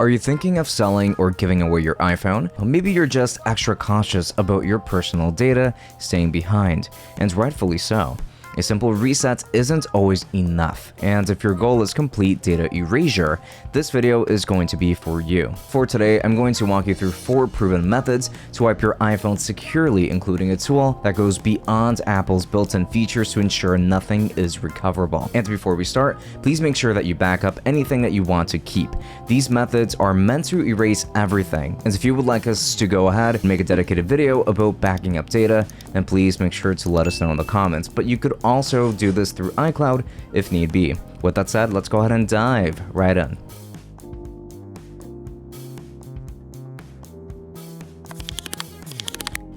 Are you thinking of selling or giving away your iPhone? Or maybe you're just extra cautious about your personal data staying behind, and rightfully so. A simple reset isn't always enough, and if your goal is complete data erasure, this video is going to be for you. For today, I'm going to walk you through 4 proven methods to wipe your iPhone securely, including a tool that goes beyond Apple's built-in features to ensure nothing is recoverable. And before we start, please make sure that you back up anything that you want to keep. These methods are meant to erase everything, and if you would like us to go ahead and make a dedicated video about backing up data, then please make sure to let us know in the comments. But you could also do this through iCloud if need be. With that said, let's go ahead and dive right in.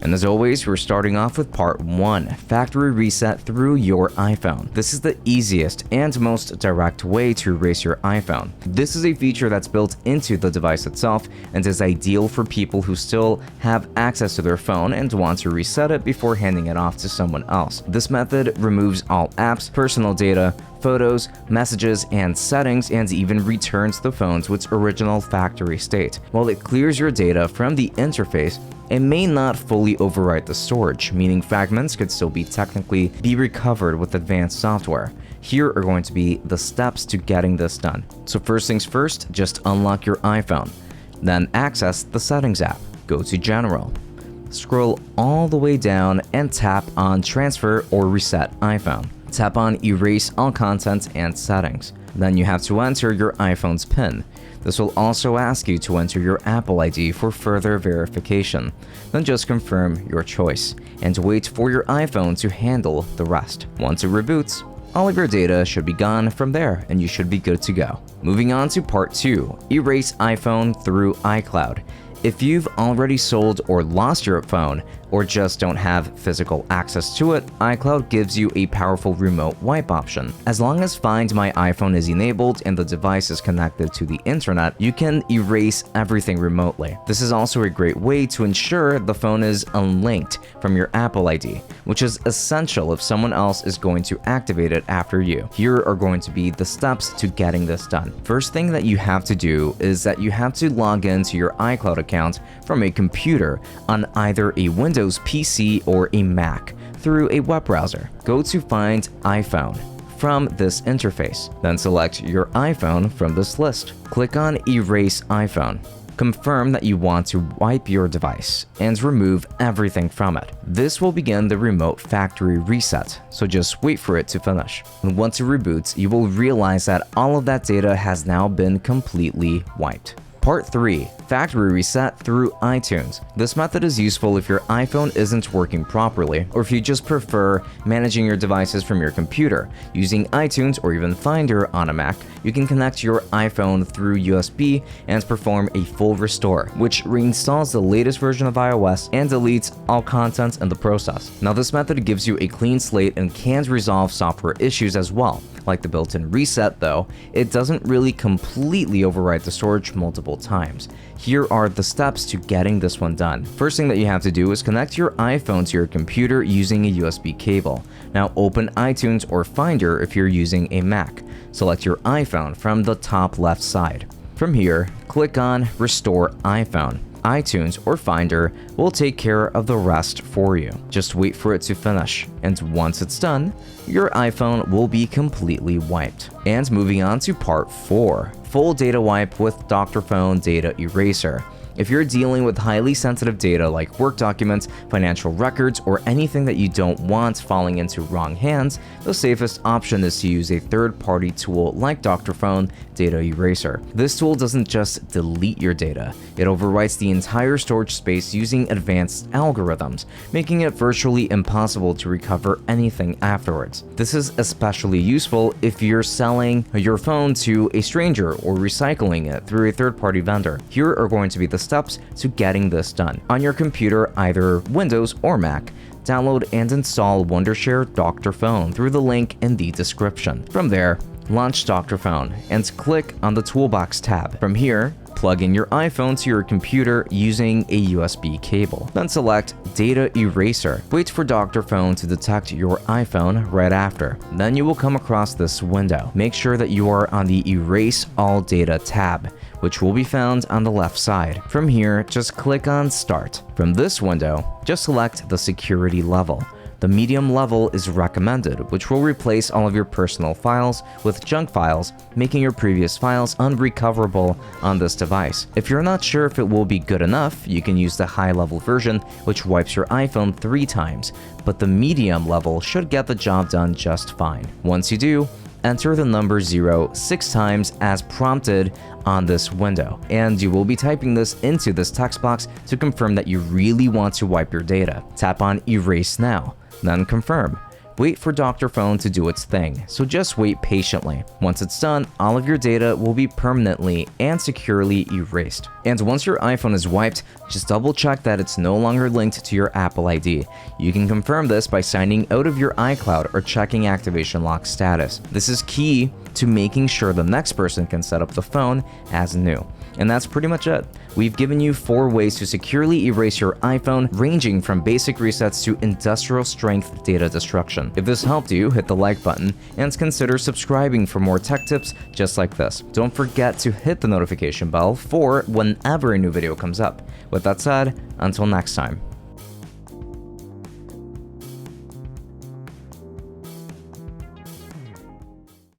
And as always, we're starting off with part 1, factory reset through your iPhone. This is the easiest and most direct way to erase your iPhone. This is a feature that's built into the device itself and is ideal for people who still have access to their phone and want to reset it before handing it off to someone else. This method removes all apps, personal data, photos, messages, and settings, and even returns the phone to its original factory state. While it clears your data from the interface, it may not fully overwrite the storage, meaning fragments could still technically be recovered with advanced software. Here are going to be the steps to getting this done. So first things first, just unlock your iPhone. Then access the Settings app. Go to General. Scroll all the way down and tap on Transfer or Reset iPhone. Tap on Erase all content and settings. Then you have to enter your iPhone's PIN. This will also ask you to enter your Apple ID for further verification. Then just confirm your choice and wait for your iPhone to handle the rest. Once it reboots, all of your data should be gone from there and you should be good to go. Moving on to part 2, erase iPhone through iCloud. If you've already sold or lost your phone, or just don't have physical access to it, iCloud gives you a powerful remote wipe option. As long as Find My iPhone is enabled and the device is connected to the internet, you can erase everything remotely. This is also a great way to ensure the phone is unlinked from your Apple ID, which is essential if someone else is going to activate it after you. Here are going to be the steps to getting this done. First thing that you have to do is that you have to log into your iCloud account from a computer on either a Windows PC or a Mac through a web browser. Go to Find iPhone from this interface. Then select your iPhone from this list. Click on Erase iPhone. Confirm that you want to wipe your device and remove everything from it. This will begin the remote factory reset, so just wait for it to finish. And once it reboots, you will realize that all of that data has now been completely wiped. Part 3, factory reset through iTunes. This method is useful if your iPhone isn't working properly, or if you just prefer managing your devices from your computer. Using iTunes or even Finder on a Mac, you can connect your iPhone through USB and perform a full restore, which reinstalls the latest version of iOS and deletes all content in the process. Now, this method gives you a clean slate and can resolve software issues as well. Like the built-in reset though, it doesn't really completely overwrite the storage multiple times. Here are the steps to getting this one done. First thing that you have to do is connect your iPhone to your computer using a USB cable. Now open iTunes or Finder if you're using a Mac. Select your iPhone from the top left side. From here, click on Restore iPhone. iTunes or Finder will take care of the rest for you. Just wait for it to finish, and once it's done, your iPhone will be completely wiped. And moving on to part 4, full data wipe with Dr.Fone data eraser. If you're dealing with highly sensitive data like work documents, financial records, or anything that you don't want falling into wrong hands, the safest option is to use a third-party tool like Dr.Fone Data Eraser. This tool doesn't just delete your data, it overwrites the entire storage space using advanced algorithms, making it virtually impossible to recover anything afterwards. This is especially useful if you're selling your phone to a stranger or recycling it through a third-party vendor. Here are going to be the steps to getting this done. On your computer, either Windows or Mac, download and install Wondershare Dr.Fone through the link in the description. From there, launch Dr.Fone and click on the Toolbox tab. From here, plug in your iPhone to your computer using a USB cable. Then select Data Eraser. Wait for Dr.Fone to detect your iPhone right after. Then you will come across this window. Make sure that you are on the Erase All Data tab, which will be found on the left side. From here, just click on Start. From this window, just select the security level. The medium level is recommended, which will replace all of your personal files with junk files, making your previous files unrecoverable on this device. If you're not sure if it will be good enough, you can use the high-level version, which wipes your iPhone 3 times, but the medium level should get the job done just fine. Once you do, enter the number 0 6 times as prompted on this window, and you will be typing this into this text box to confirm that you really want to wipe your data. Tap on Erase Now, then confirm. Wait for Dr.Fone to do its thing, so just wait patiently. Once it's done, all of your data will be permanently and securely erased. And once your iPhone is wiped, just double check that it's no longer linked to your Apple ID. You can confirm this by signing out of your iCloud or checking activation lock status. This is key to making sure the next person can set up the phone as new. And that's pretty much it. We've given you 4 ways to securely erase your iPhone, ranging from basic resets to industrial strength data destruction. If this helped you, hit the like button and consider subscribing for more tech tips just like this. Don't forget to hit the notification bell for whenever a new video comes up. With that said, until next time.